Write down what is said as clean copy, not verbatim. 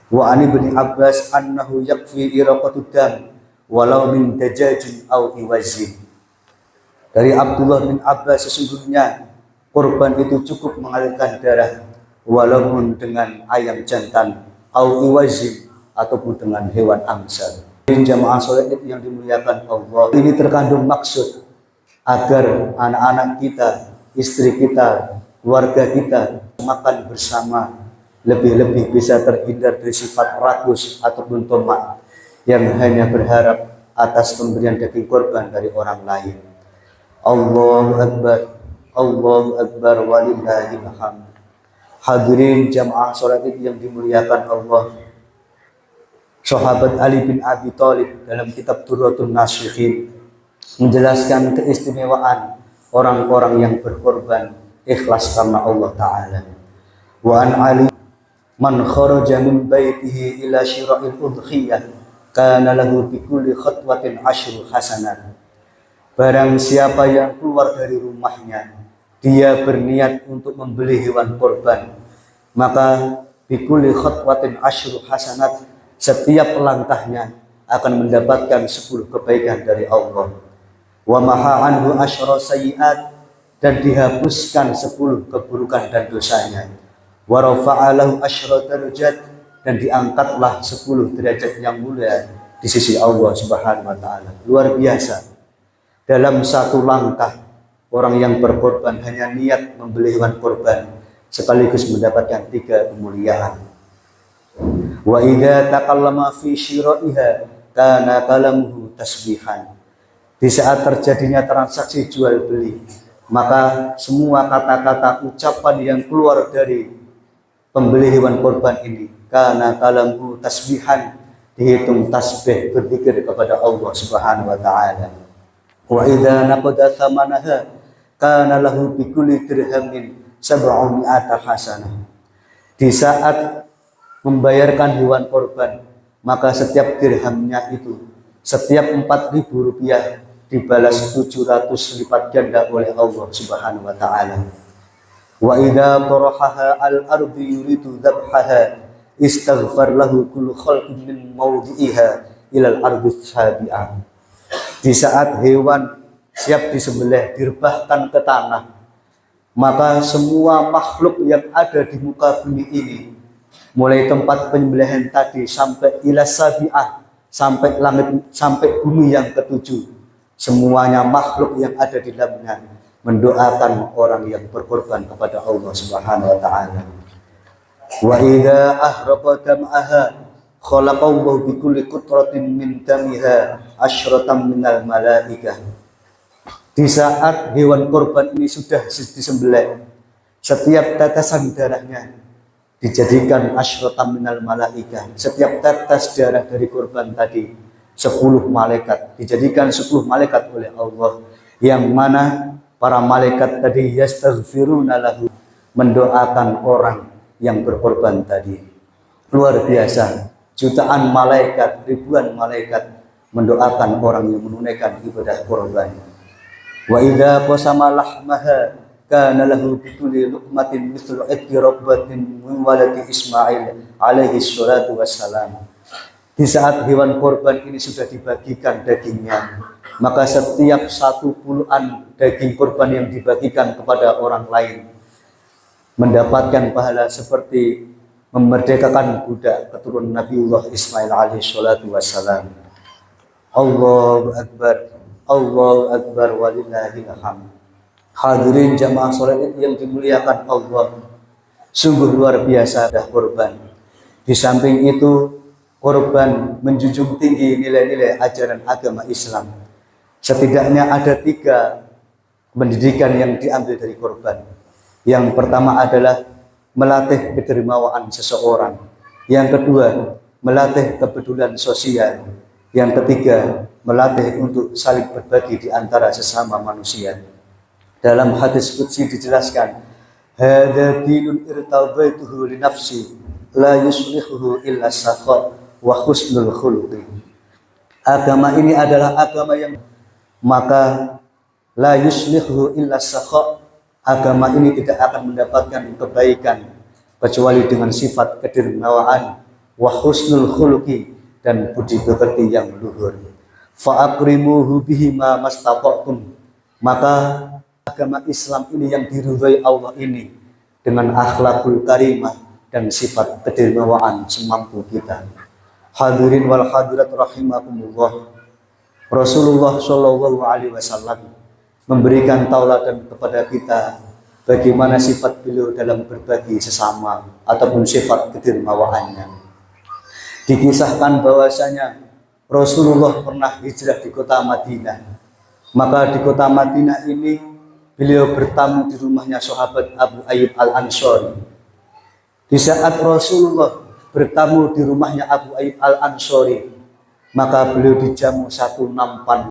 Wa ani bin Abbas annahu yakfi iraqatud dam walau min dajajin aw iwazin. Dari Abdullah bin Abbas, sesungguhnya kurban itu cukup mengalirkan darah walaupun dengan ayam jantan au iwazin ataupun dengan hewan angsa. Jamaah sholat yang dimuliakan Allah, ini terkandung maksud agar anak-anak kita, istri kita, keluarga kita makan bersama, lebih-lebih bisa terhindar dari sifat rakus ataupun tomak yang hanya berharap atas pemberian daging korban dari orang lain. Allahu Akbar, Allahu Akbar walillahil hamd. Hadirin jamaah sholat yang dimuliakan Allah, Sahabat Ali bin Abi Thalib dalam kitab Durratun Nasihin menjelaskan keistimewaan orang-orang yang berkorban ikhlas karena Allah Ta'ala. Wa an Ali man kharaja min baitihi ila syira'il udhiyah kana lahu bi kulli khatwatin asyru hasanat. Barang siapa yang keluar dari rumahnya, dia berniat untuk membeli hewan korban, maka bi kulli khatwatin asyru hasanat, setiap langkahnya akan mendapatkan 10 kebaikan dari Allah. Wa maha anhu asyra sayyi'at, dan dihapuskan 10 keburukan dan dosanya. Wa rafa'alahu asyra darajat, dan diangkatlah 10 derajat yang mulia di sisi Allah Subhanahu wa taala. Luar biasa. Dalam satu langkah, orang yang berkorban hanya niat membeli hewan korban sekaligus mendapatkan 3 kemuliaan. Wa idza taqallama fi syira'iha kana kalamuhu tasbihan. Di saat terjadinya transaksi jual beli, maka semua kata-kata ucapan yang keluar dari pembeli hewan korban ini kana kalamuhu tasbihan, dihitung tasbih, berzikir kepada Allah Subhanahu wa taala. Wa idza naqada thamanaha kana lahu bi kulli dirhamin 700 hasanah. Di saat membayarkan hewan korban, maka setiap dirhamnya itu, setiap 4.000 rupiah dibalas 700 lipat ganda oleh Allah Subhanahu wa taala. Wa idza tarahaha al-ardi yuridu dhabhaha istaghfar lahu kullu khalqin min mawdi'iha ila al-ardi sabi'ah. Di saat hewan siap disembelih, direbahkan ke tanah, maka semua makhluk yang ada di muka bumi ini, mulai tempat penyembelihan tadi sampai ila sabi'ah, sampai langit, sampai bumi yang ketujuh, semuanya makhluk yang ada di dalamnya mendoakan orang yang berkorban kepada Allah Subhanahu wa taala. Wa idza ahraqa dam'aha khalaqallahu bi kulli qutratin min damiha asyratan minal malaikah. Di saat hewan korban ini sudah disembelih, setiap tetesan darahnya dijadikan asyratan minal malaikah. Setiap tetes darah dari korban tadi 10 malaikat, dijadikan 10 malaikat oleh Allah, yang mana para malaikat tadi yastaghfiruna lahu, mendoakan orang yang berkorban tadi. Luar biasa, jutaan malaikat, ribuan malaikat mendoakan orang yang menunaikan ibadah korban. Wa idza qasama lahmaha kana lahu bi kulli luqmatin mithlu iddi rabbatin min waladi Ismail alaihi salatu wassalam. Di saat hewan korban ini sudah dibagikan dagingnya, maka setiap 1 puluhan daging korban yang dibagikan kepada orang lain mendapatkan pahala seperti memerdekakan budak keturunan Nabiullah Ismail alaihi salatu wassalam. Allahu Akbar, Allahu Akbar walillahil hamd. Hadirin jamaah sholat yang dimuliakan Allah, sungguh luar biasa dah korban. Di samping itu, korban menjunjung tinggi nilai-nilai ajaran agama Islam. Setidaknya ada 3 pendidikan yang diambil dari korban. Yang pertama adalah melatih kedermawaan seseorang. Yang kedua, melatih kepedulian sosial. Yang ketiga, melatih untuk saling berbagi di antara sesama manusia. Dalam hadis qudsi dijelaskan, hadza dinun irtabaituhu li nafsi la yuslihuhu illa sakha wa husnul khuluqi. Agama ini adalah agama yang, maka la yuslihuhu illa sakha, agama ini tidak akan mendapatkan kebaikan kecuali dengan sifat kedermawaan wa husnul khuluqi, dan budi pekerti yang luhur. Fa akrimuhu bihima mastata'tum, maka agama Islam ini yang diridhai Allah ini dengan akhlakul karimah dan sifat kedermawaan semampu kita. Hadirin wal hadirat rahimakumullah, Rasulullah Shallallahu Alaihi Wasallam memberikan tauladan kepada kita bagaimana sifat beliau dalam berbagi sesama ataupun sifat kedermawaannya. Dikisahkan bahwasanya Rasulullah pernah hijrah di kota Madinah. Maka di kota Madinah ini beliau bertamu di rumahnya sahabat Abu Ayyub Al-Ansori. Di saat Rasulullah bertamu di rumahnya Abu Ayyub Al-Ansori, maka beliau dijamu satu nampan